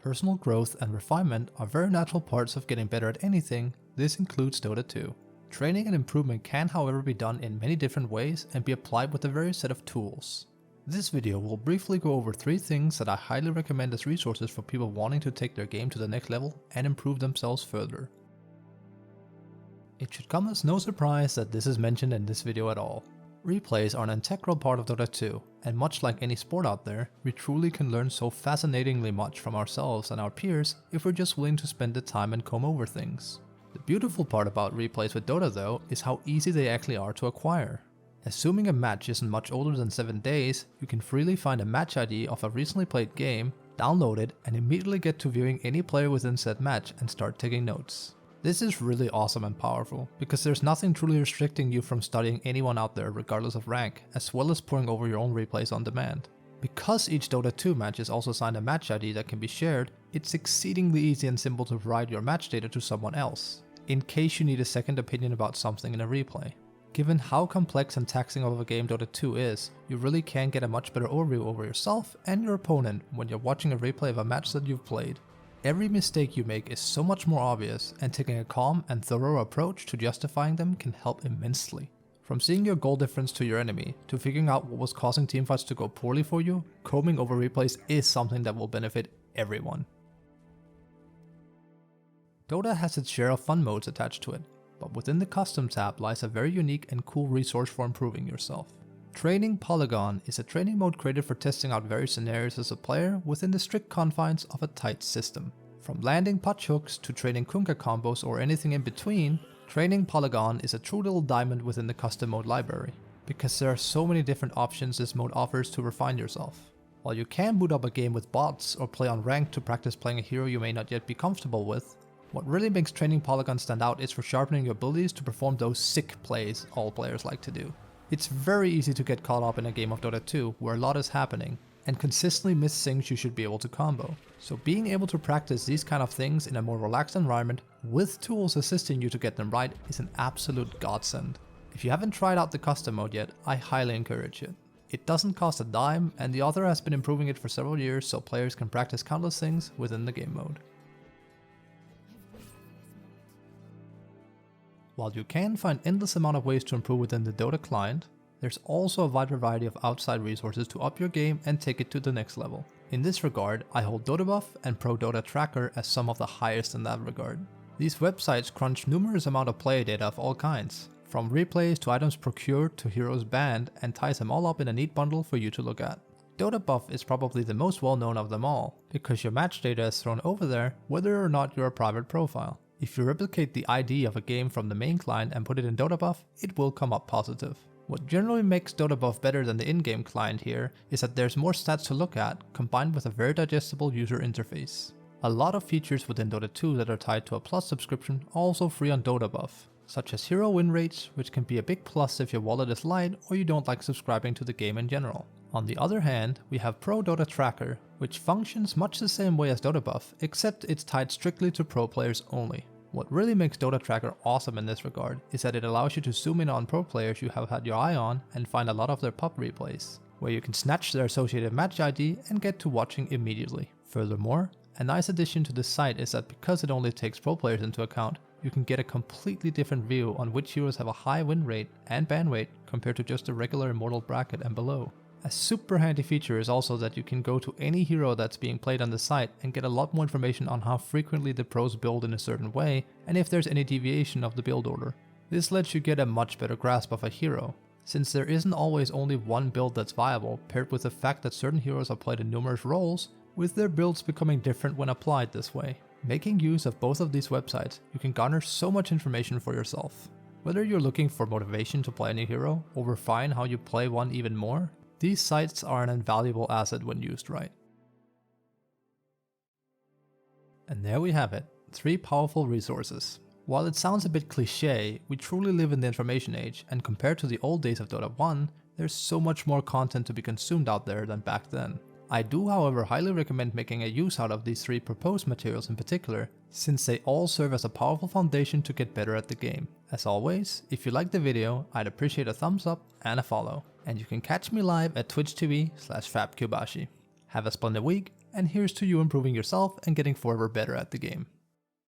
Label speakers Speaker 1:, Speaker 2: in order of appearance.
Speaker 1: Personal growth and refinement are very natural parts of getting better at anything. This includes Dota 2. Training and improvement can however be done in many different ways and be applied with a various set of tools. This video will briefly go over 3 things that I highly recommend as resources for people wanting to take their game to the next level and improve themselves further. It should come as no surprise that this is mentioned in this video at all. Replays are an integral part of Dota 2, and much like any sport out there, we truly can learn so fascinatingly much from ourselves and our peers if we're just willing to spend the time and comb over things. The beautiful part about replays with Dota though is how easy they actually are to acquire. Assuming a match isn't much older than 7 days, you can freely find a match ID of a recently played game, download it, and immediately get to viewing any player within said match and start taking notes. This is really awesome and powerful, because there's nothing truly restricting you from studying anyone out there regardless of rank, as well as pouring over your own replays on demand. Because each Dota 2 match is also assigned a match ID that can be shared, it's exceedingly easy and simple to provide your match data to someone else, in case you need a second opinion about something in a replay. Given how complex and taxing of a game Dota 2 is, you really can get a much better overview over yourself and your opponent when you're watching a replay of a match that you've played. Every mistake you make is so much more obvious, and taking a calm and thorough approach to justifying them can help immensely. From seeing your goal difference to your enemy, to figuring out what was causing teamfights to go poorly for you, combing over replays is something that will benefit everyone. Dota has its share of fun modes attached to it, but within the custom tab lies a very unique and cool resource for improving yourself. Training Polygon is a training mode created for testing out various scenarios as a player within the strict confines of a tight system. From landing punch hooks to training Kunkka combos or anything in between, Training Polygon is a true little diamond within the custom mode library, because there are so many different options this mode offers to refine yourself. While you can boot up a game with bots or play on rank to practice playing a hero you may not yet be comfortable with, what really makes Training Polygon stand out is for sharpening your abilities to perform those sick plays all players like to do. It's very easy to get caught up in a game of Dota 2 where a lot is happening, and consistently miss things you should be able to combo. So being able to practice these kind of things in a more relaxed environment with tools assisting you to get them right is an absolute godsend. If you haven't tried out the custom mode yet, I highly encourage it. It doesn't cost a dime, and the author has been improving it for several years so players can practice countless things within the game mode. While you can find endless amount of ways to improve within the Dota client, there's also a wide variety of outside resources to up your game and take it to the next level. In this regard, I hold DotaBuff and Pro Dota Tracker as some of the highest in that regard. These websites crunch numerous amount of player data of all kinds, from replays to items procured to heroes banned, and ties them all up in a neat bundle for you to look at. DotaBuff is probably the most well known of them all, because your match data is thrown over there whether or not you're a private profile. If you replicate the ID of a game from the main client and put it in DotaBuff, it will come up positive. What generally makes DotaBuff better than the in-game client here is that there's more stats to look at, combined with a very digestible user interface. A lot of features within Dota 2 that are tied to a Plus subscription are also free on DotaBuff, such as hero win rates, which can be a big plus if your wallet is light or you don't like subscribing to the game in general. On the other hand, we have Pro Dota Tracker, which functions much the same way as DotaBuff, except it's tied strictly to pro players only. What really makes Dota Tracker awesome in this regard is that it allows you to zoom in on pro players you have had your eye on and find a lot of their pub replays, where you can snatch their associated match ID and get to watching immediately. Furthermore, a nice addition to this site is that because it only takes pro players into account, you can get a completely different view on which heroes have a high win rate and ban rate compared to just a regular Immortal bracket and below. A super handy feature is also that you can go to any hero that's being played on the site and get a lot more information on how frequently the pros build in a certain way and if there's any deviation of the build order. This lets you get a much better grasp of a hero, since there isn't always only one build that's viable, paired with the fact that certain heroes are played in numerous roles, with their builds becoming different when applied this way. Making use of both of these websites, you can garner so much information for yourself. Whether you're looking for motivation to play a new hero or refine how you play one even more, these sites are an invaluable asset when used right. And there we have it, 3 powerful resources. While it sounds a bit cliche, we truly live in the information age, and compared to the old days of Dota 1, there's so much more content to be consumed out there than back then. I do however highly recommend making a use out of these 3 proposed materials in particular, since they all serve as a powerful foundation to get better at the game. As always, if you liked the video, I'd appreciate a thumbs up and a follow. And you can catch me live at twitch.tv/fabkyubashi. Have a splendid week, and here's to you improving yourself and getting forever better at the game.